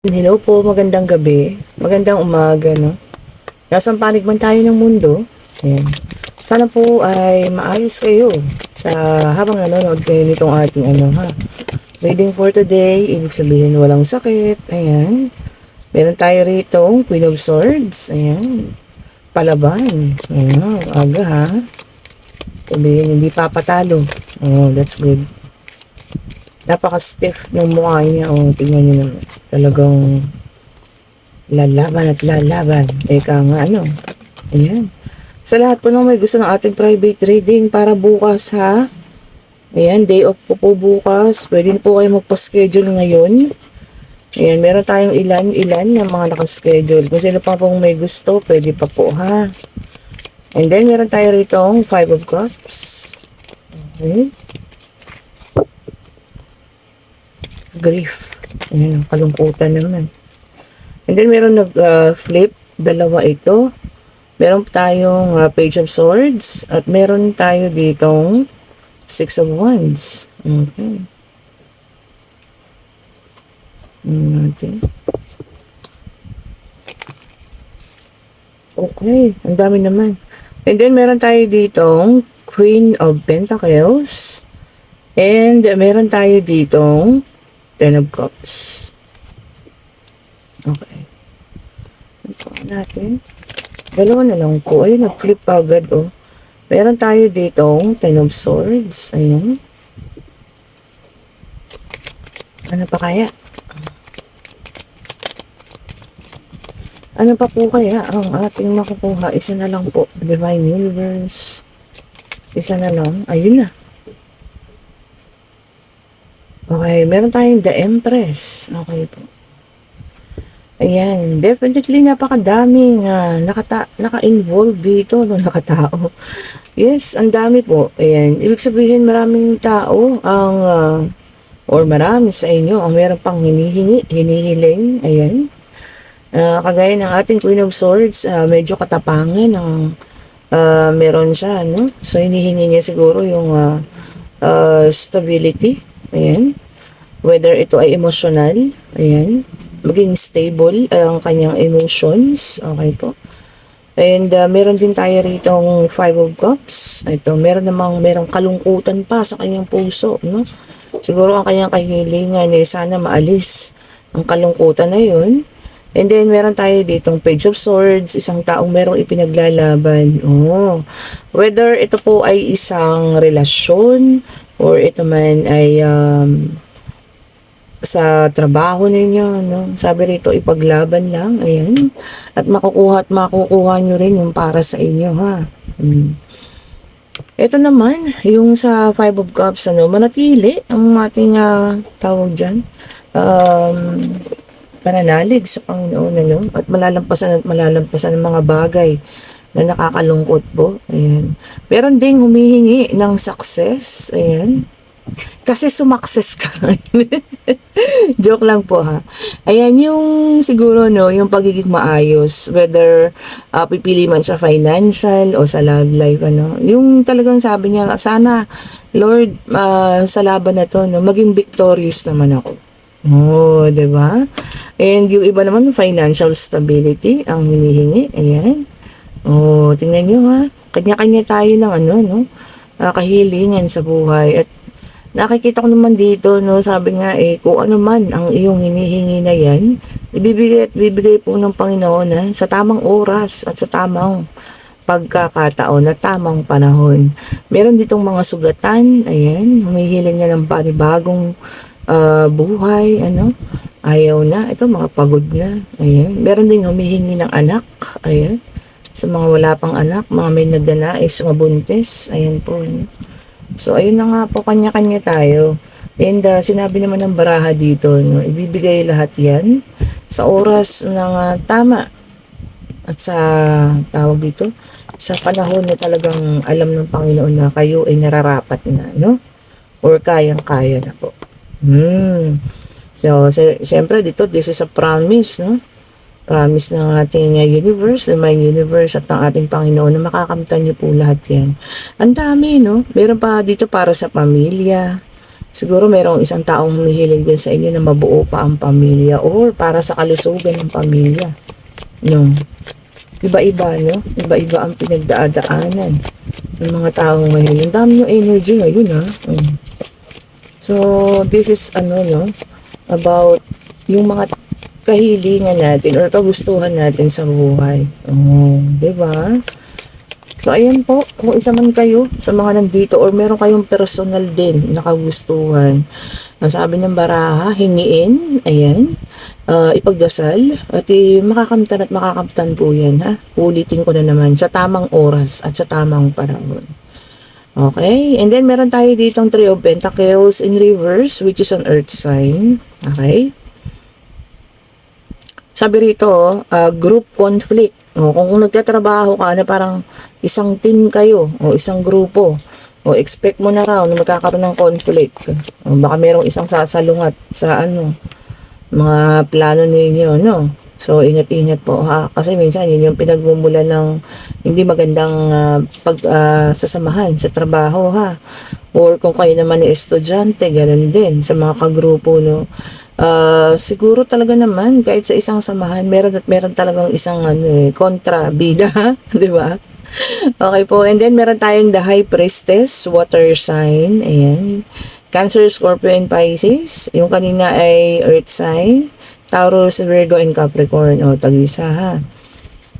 Hello po, magandang gabi. Magandang umaga, no? Nasaan panig man tayo ng mundo. Ayan. Sana po ay maayos kayo sa habang nanonood kayo nitong ating ha. Reading for today, ibig sabihin walang sakit. Ayan. Meron tayo rito, Queen of Swords. Ayan. Palaban. Ayan. Aga ha. Sabihin, hindi papatalo. Oh, that's good. Napaka-stiff ng mukha niya. Oh, tingnan niyo naman. Talagang lalaban at lalaban. Eka nga Ayan. Sa lahat po ng may gusto ng ating private reading para bukas ha. Ayan, day off ko po bukas. Pwede po kayo magpa-schedule ngayon. Ayan, meron tayong ilan na mga nakaschedule. Kung sino pa pong may gusto, pwede pa po ha. And then, meron tayo rito 5 of Cups. Okay. Grief. Ayan, kalungkutan naman. And then, meron nag-flip. Dalawa ito. Meron tayong Page of Swords. At meron tayo ditong 6 of Wands. Okay. Natin. Okay. Ang dami naman. And then, meron tayo ditong Queen of Pentacles. And meron tayo ditong 10 of Cups. Okay. Ito natin. Dalawa na lang po. Ayun, nag-flip agad, oh. Meron tayo ditong 10 of Swords. Ayun. Ano pa kaya? Ano pa po kaya ang ating makukuha? Isa na lang po. Divine Universe. Isa na lang. Ayun na. Okay, meron tayong The Empress. Okay po. Ayan, definitely napakadaming naka-involve dito, no, nakatao. Yes, ang dami po. Ayan, ibig sabihin maraming tao ang or marami sa inyo ang meron pang hinihiling. Ayan. Kagaya ng ating Queen of Swords, medyo katapangan ang meron siya, no? So hinihingi niya siguro yung stability. Ayan. Whether ito ay emotional, ayan, maging stable ang kanyang emotions. Okay po. And meron din tayo rito 5 of Cups. Ito, merong kalungkutan pa sa kanyang puso, no? Siguro ang kanyang kahilingan ay sana maalis ang kalungkutan na yun. And then, meron tayo ditong Page of Swords, isang taong merong ipinaglalaban. Oh. Whether ito po ay isang relasyon, or ito man ay sa trabaho ninyo, no? Sabi rito, ipaglaban lang, ayan. At makukuha nyo rin yung para sa inyo, ha. Ito naman, yung sa 5 of Cups, manatili ang ating tawag dyan. Pananalig sa Panginoon, at malalampasan ng mga bagay na nakakalungkot po. Ayan. Meron ding humihingi ng success. Ayan. Kasi sumakses ka. Joke lang po ha. Ayan yung siguro yung pagiging maayos. Whether pipili man sa financial o sa love life. Yung talagang sabi niya, sana Lord, sa laban na to, maging victorious naman ako. Oh, 'di ba? And yung iba naman financial stability ang hinihingi. Ayan. Oh, tingnan niyo ha. Kanya-kanya tayo ng kahilingan sa buhay. At nakikita ko naman dito, sabi nga kung ano man ang iyong hinihingi na yan, ibibigay po ng Panginoon sa tamang oras at sa tamang pagkakataon at tamang panahon. Meron ditong mga sugatan, ayan, humihiling na ng panibagong buhay, ayaw na, ito mga pagod na, ayan. Meron ding humihingi ng anak, ayan, sa mga wala pang anak, mga may nagdanais, mabuntis, ayan po. So, ayun na nga po, kanya-kanya tayo. And sinabi naman ng baraha dito, ibibigay lahat yan sa oras ng tama at sa tawag dito, sa panahon na talagang alam ng Panginoon na kayo ay nararapat na, or kayang-kaya na po. So, siyempre dito, this is a promise, promise ng ating universe, the mind universe at ng ating Panginoon na makakamtan niyo po lahat yan. Ang dami, meron pa dito para sa pamilya, Siguro merong isang taong humihiling din sa inyo na mabuo pa ang pamilya or para sa kalusugan ng pamilya. No? Iba-iba, no? Iba-iba ang pinagdadaanan ng mga tao ngayon. Ang dami yung energy ngayon, ha? So, this is, no? About yung mga kahilingan natin or kagustuhan natin sa buhay. Oh, 'di ba? So, ayan po, kung isa man kayo sa mga nandito or meron kayong personal din na kagustuhan, ang sabi ng baraha, hingiin, ayan, ipagdasal, at makakamtan at makakamtan po yan, ha? Ulitin ko na naman, sa tamang oras at sa tamang panahon. Okay, and then meron tayo ditong Three of Pentacles in reverse, which is an earth sign. Okay? Sabi rito, group conflict. Kung nagtatrabaho ka na parang isang team kayo o isang grupo, expect mo na raw na magkakaroon ng conflict. Baka merong isang sasalungat sa mga plano ninyo, no? So, ingat-ingat po, ha? Kasi minsan yun yung pinagmumula ng hindi magandang sasamahan sa trabaho, ha? Or kung kayo naman ni estudyante, ganun din sa mga kagrupo, no? Siguro talaga naman kahit sa isang samahan, meron talagang isang kontra bida, 'di ba? Okay po. And then meron tayong the High Priestess, water sign, ayan. Cancer, Scorpio, and Pisces. Yung kanina ay earth sign, Taurus, Virgo, and Capricorn. O, tag-isa, ha.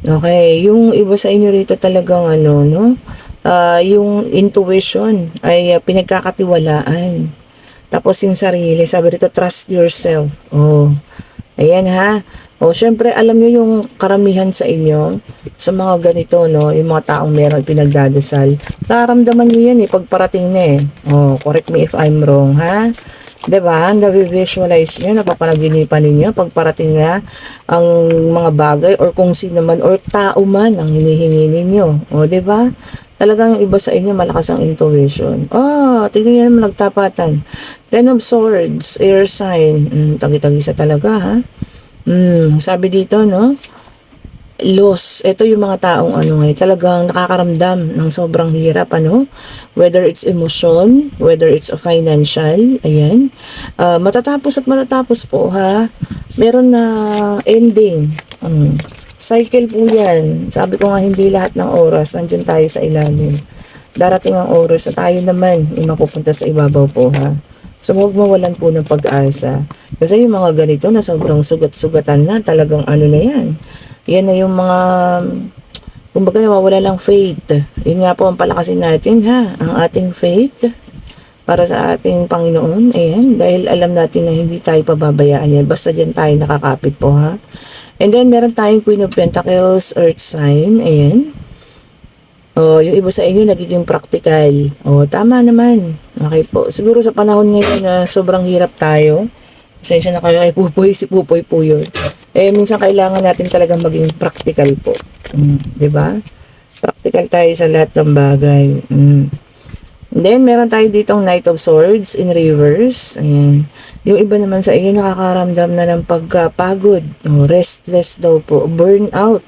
Okay, yung iba sa inyo rito talagang no? Yung intuition ay pinagkakatiwalaan. Tapos yung sarili, sabi rito, trust yourself. Oh, ayan, ha. Syempre, alam nyo yung karamihan sa inyo, sa mga ganito, no, yung mga taong meron pinagdadasal, nararamdaman nyo yan, pagparating na, correct me if I'm wrong, ha? Diba? Na-visualize nyo, napapanaginipan ninyo, pagparating na ang mga bagay, or kung sino man, or tao man, ang hinihingi ninyo. Diba? Talagang yung iba sa inyo, malakas ang intuition. Tignan nyo naman, nagtapatan. Ten of Swords, air sign, tagi-tagisa talaga, ha? Sabi dito, no? Loss. Ito yung mga taong talagang nakakaramdam ng sobrang hirap, whether it's emotion, whether it's a financial, ayan. Matatapos at matatapos po, ha? Meron na ending. Cycle po yan. Sabi ko nga, hindi lahat ng oras nandyan tayo sa ilalim. Darating ang oras na tayo naman yung mapupunta sa ibabaw po, ha? So, huwag mawalan po ng pag-asa. Kasi yung mga ganito na sobrang sugat-sugatan na, talagang na yan. Yan na yung mga, kumbaga nawawala lang faith. Yun nga po ang palakasin natin, ha? Ang ating faith para sa ating Panginoon. Ayan, dahil alam natin na hindi tayo pababayaan yan. Basta dyan tayo nakakapit po, ha? And then, meron tayong Queen of Pentacles, Earth sign. Ayan. Yung iba sa inyo nagiging practical. Tama naman. Okay po. Siguro sa panahon ngayon na sobrang hirap tayo. Pasensya na kayo kay Pupoy. Si Pupoy po yun. Minsan kailangan natin talagang maging practical po. 'Di ba? Practical tayo sa lahat ng bagay. Then, meron tayo ditong Knight of Swords in reverse. Ayan. Yung iba naman sa inyo nakakaramdam na ng pagkapagod. Restless daw po. Burnout.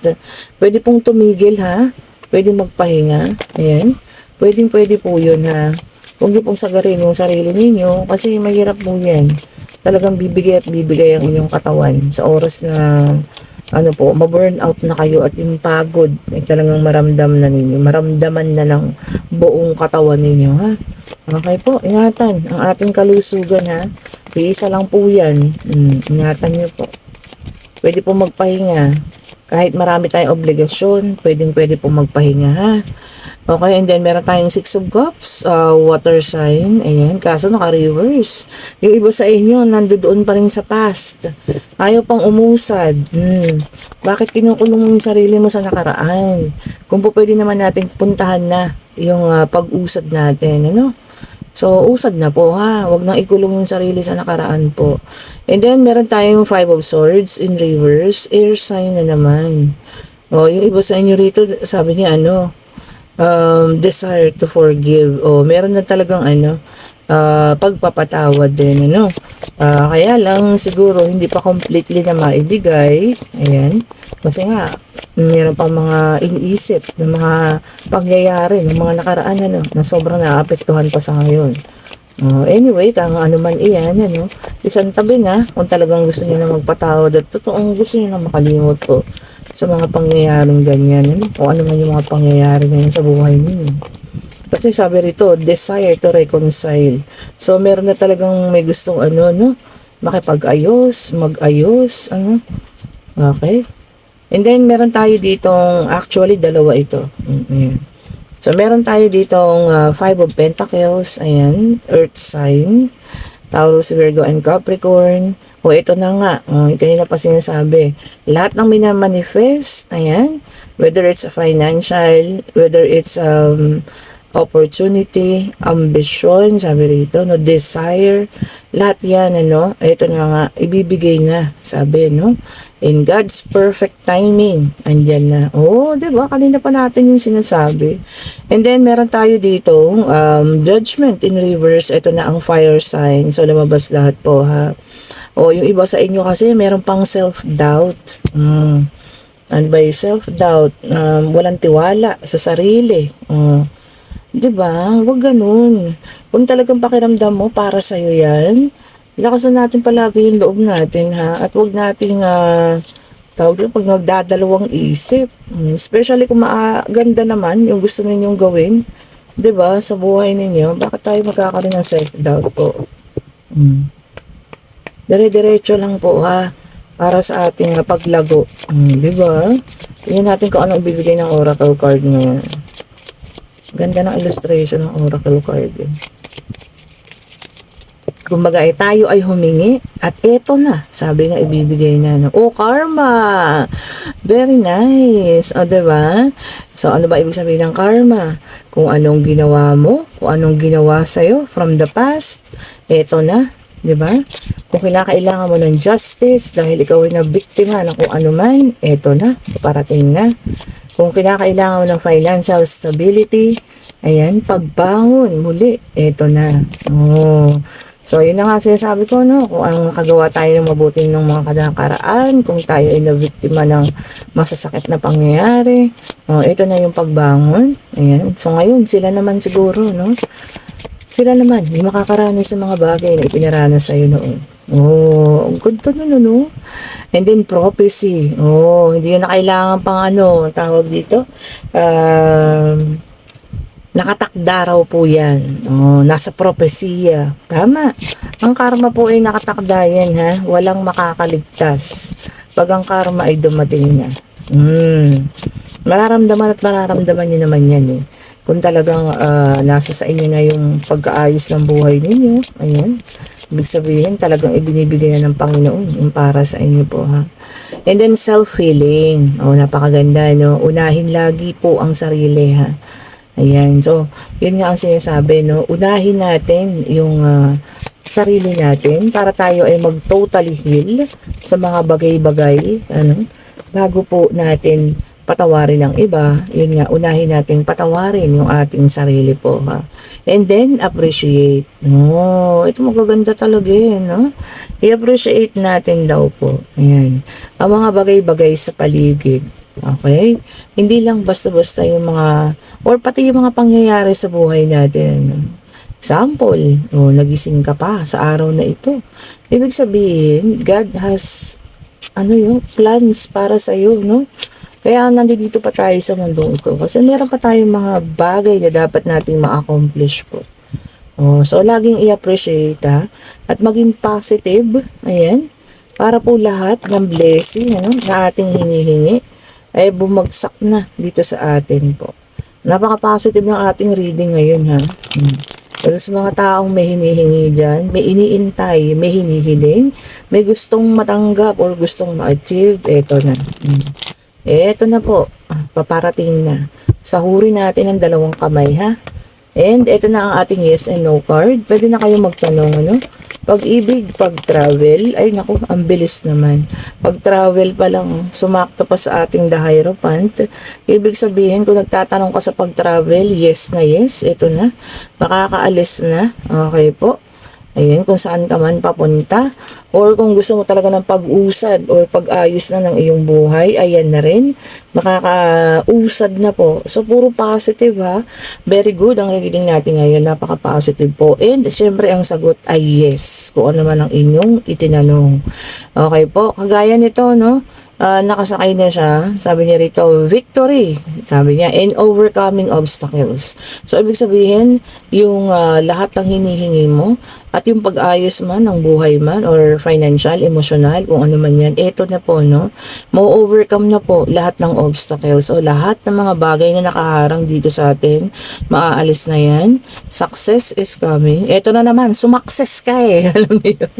Pwede pong tumigil, ha? Pwede magpahinga. Ayan. Pwede po yun, ha? Huwag niyo pong sagarin yung sarili ninyo kasi mahirap po yan. Talagang bibigay at bibigay ang inyong katawan sa oras na ma-burnout na kayo at yung pagod ay talagang maramdaman na ng buong katawan ninyo, ha? Okay po, ingatan ang ating kalusugan, ha? Iisa lang po yan. Ingatan niyo po. Pwede po magpahinga. Kahit marami tayong obligasyon, pwede po magpahinga, ha? Okay, and then meron tayong Six of Cups, water sign, ayan, kaso naka-reverse. Yung iba sa inyo, nandoon pa rin sa past. Ayaw pang umusad. Bakit kinukulong mo yung sarili mo sa nakaraan? Kung po pwede naman natin puntahan na yung pag-usad natin, So, usad na po, ha? Huwag nang ikulong yung sarili sa nakaraan po. And then, meron tayong Five of Swords in reverse, air sign na naman. Yung iba sa inyo rito, sabi niya, desire to forgive. Meron na talagang pagpapatawad din, kaya lang siguro hindi pa completely na maibigay. Ayan. Kasi nga meron pang mga iniisip ng mga pangyayari ng mga nakaraan na sobrang naapektuhan pa sa ngayon. Anyway, kung ano man iyan, ano, isang tabi na kung talagang gusto niyo na magpatawad at totoong gusto niyo na makalimot po sa mga pangyayaring ganyan, ano, kung ano man yung mga pangyayari ngayon sa buhay niyo. Kasi sabi rito, desire to reconcile. So, meron na talagang may gustong ano, no, makipag-ayos, mag-ayos, ano, okay. And then, meron tayo ditong, actually, dalawa ito. Ayan. So, meron tayo ditong Five of Pentacles, ayan, Earth sign, Taurus, Virgo, and Capricorn. Ito na nga, kanina pa sinasabi, lahat ng minamanifest, ayan, whether it's a financial, whether it's opportunity, ambition, sabi rito, no, desire, lahat yan, ano, ito na nga, ibibigay na, sabi, no, in God's perfect timing, andyan na. Diba? Kanina pa natin yung sinasabi. And then, meron tayo dito, judgment in reverse, ito na ang fire sign, so lumabas lahat po, ha. Yung iba sa inyo kasi, meron pang self-doubt, ano ba yung self-doubt, walang tiwala sa sarili, diba? Huwag ganun. Kung talagang pakiramdam mo, para sa'yo yan, lakasan natin palagi yung loob natin, ha? At huwag nating, tawag yun, pag nagdadalawang isip. Especially kung maganda naman yung gusto ninyong gawin, diba? Sa buhay ninyo, bakit tayo magkakaroon ng self-doubt po? Dire-diretso lang po, ha? Para sa ating paglago. Diba? Tingnan natin kung ano ibibigay ng oracle card ngayon. Ganda ng illustration ng oracle card. Kumbaga, tayo ay humingi at eto na, sabi nga ibibigay na. Karma! Very nice. Diba? So, ano ba ibig sabihin ng karma? Kung anong ginawa mo, kung anong ginawa sa'yo from the past, eto na. Diba? Kung kinakailangan mo ng justice dahil ikaw ay nabiktima ng kung ano man, eto na, parating na. Kung kinakailangan mo ng financial stability, ayan, pagbangon muli, eto na. So, yun na nga sinasabi ko, no? Kung ang nakagawa tayo ng mabuting ng mga kadakaraan, kung tayo ay nabiktima ng masasakit na pangyayari, ito na yung pagbangon. Ayan. So, ngayon, sila naman siguro, no? Sila naman, yung makakaranas sa mga bagay na ipinaranas sa'yo noon. Ang ganda na, no? And then, prophecy. Hindi na kailangan pang tawag dito, nakatakda raw po yan. Nasa propesya. Tama. Ang karma po ay nakatakda yan, ha? Walang makakaligtas. Pag ang karma ay dumating na. Mararamdaman at mararamdaman nyo naman yan, eh. Kung talagang nasa sa inyo na yung pagkaayos ng buhay ninyo, ayan. Ibig sabihin, talagang ibinibigay na ng Panginoon yung para sa inyo po, ha? And then, self-healing. Napakaganda, no? Unahin lagi po ang sarili, ha? Ayan. So, yun nga ang sinasabi, no? Unahin natin yung sarili natin para tayo ay mag-totally heal sa mga bagay-bagay, bago po natin patawarin ang iba. Yun nga, unahin natin patawarin yung ating sarili po, ha? And then, appreciate. Ito magaganda talaga yun, no? I-appreciate natin daw po. Ayan. Ang mga bagay-bagay sa paligid. Okay? Hindi lang basta-basta yung mga, or pati yung mga pangyayari sa buhay natin. Example, nagising ka pa sa araw na ito. Ibig sabihin, God has, yung plans para sa iyo, no? Kaya nandito pa tayo sa mundo ito. Kasi meron pa tayong mga bagay na dapat nating ma-accomplish po. So, laging i-appreciate, ha? At maging positive, ayan, para po lahat ng blessing, na ating hinihingi, ay bumagsak na dito sa atin po. Napaka-positive ng ating reading ngayon, ha? Kasi sa mga taong may hinihingi dyan, may iniintay, may hinihiling, may gustong matanggap or gustong ma-achieve, eto na. Eto na po, paparating na. Sahurin natin ang dalawang kamay, ha? And eto na ang ating yes and no card. Pwede na kayo magtanong, Pag-ibig, pag-travel, ay naku, ang bilis naman. Pag-travel pa lang, sumakto pa sa ating The Hierophant. Ibig sabihin, kung nagtatanong ka sa pag-travel, yes na yes, ito na. Makakaalis na. Okay po. Ayan, kung saan ka man papunta. Or kung gusto mo talaga ng pag-usad or pag-ayos na ng iyong buhay, ayan na rin. Makakausad na po. So, puro positive ha. Very good ang reading natin ngayon. Napaka-positive po. And, syempre, ang sagot ay yes. Kung ano man ang inyong itinanong. Okay po. Kagaya nito, no? Nakasakay na siya. Sabi niya rito, victory. Sabi niya, in overcoming obstacles. So, ibig sabihin, yung lahat ng hinihingi mo at yung pag-ayos man ng buhay man or financial, emotional, kung ano man yan, eto na po, no? Mo-overcome na po lahat ng obstacles o lahat ng mga bagay na nakaharang dito sa atin. Maaalis na yan. Success is coming. Eto na naman, sumakses ka eh. Alam niyo yun?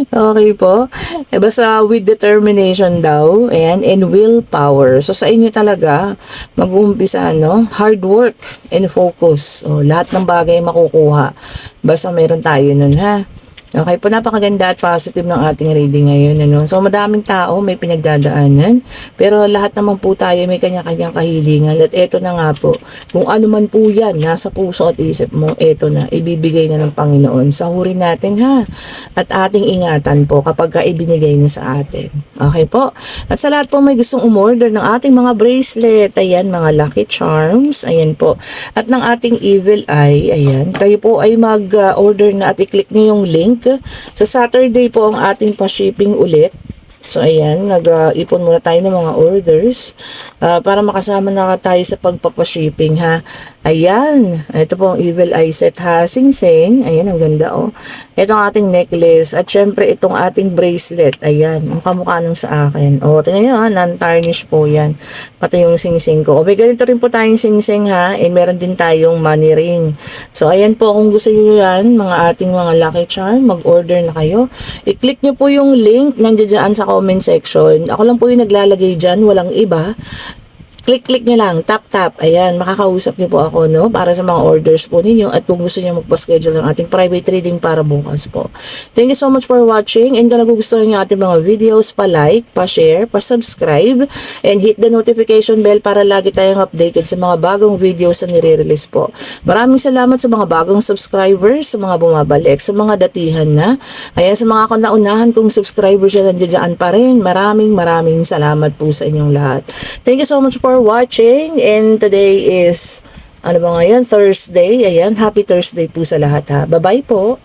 Okay po. Basta with determination daw and willpower. So sa inyo talaga mag-uumpisa hard work and focus. Lahat ng bagay makukuha. Basta meron tayo nun ha. Okay po, napakaganda at positive ng ating reading ngayon. So madaming tao may pinagdadaanan, pero lahat naman po tayo may kanya-kanyang kahilingan. At eto na nga po, kung ano man po yan, nasa puso at isip mo, eto na, ibibigay na ng Panginoon. Sahurin natin ha, at ating ingatan po kapag ibinigay na sa atin. Okay po, at sa lahat po may gustong umorder ng ating mga bracelet, ayan, mga lucky charms, ayan po, at ng ating evil eye, ayan, kayo po ay mag-order na at i-click niyo yung link. Sa Saturday po ang ating pa-shipping ulit. So ayan, nag-ipon muna tayo ng mga orders para makasama na tayo sa pagpapashipping ha. Ayan, ito po ang Evil Eye set ha, sing-sing. Ayan, ang ganda oh. Ito ang ating necklace at syempre itong ating bracelet. Ayan, ang kamukha nung sa akin. O, tingnan nyo ha, non-tarnish po yan. Pati yung sing-sing ko. O, may ganito rin po tayong sing-sing ha, and meron din tayong money ring. So ayan po, kung gusto nyo yan, mga ating mga lucky charm, mag-order na kayo. I-click nyo po yung link, nandiyan dyan sa comment section. Ako lang po yung naglalagay dyan, walang iba. Click nyo lang, tap. Ayan, makakausap nyo po ako, no? Para sa mga orders po ninyo at kung gusto nyo magpa-schedule ng ating private reading para bukas po. Thank you so much for watching and kung nagugustuhan nyo ating mga videos, pa-like, pa-share, pa-subscribe, and hit the notification bell para lagi tayong updated sa mga bagong videos na nire-release po. Maraming salamat sa mga bagong subscribers, sa mga bumabalik, sa mga datihan na. Ayan, sa mga naunahan kong subscribers na nandiyan pa rin, maraming salamat po sa inyong lahat. Thank you so much for watching and today is ano ba ngayon? Thursday. Ayan, happy Thursday po sa lahat ha. Bye-bye po.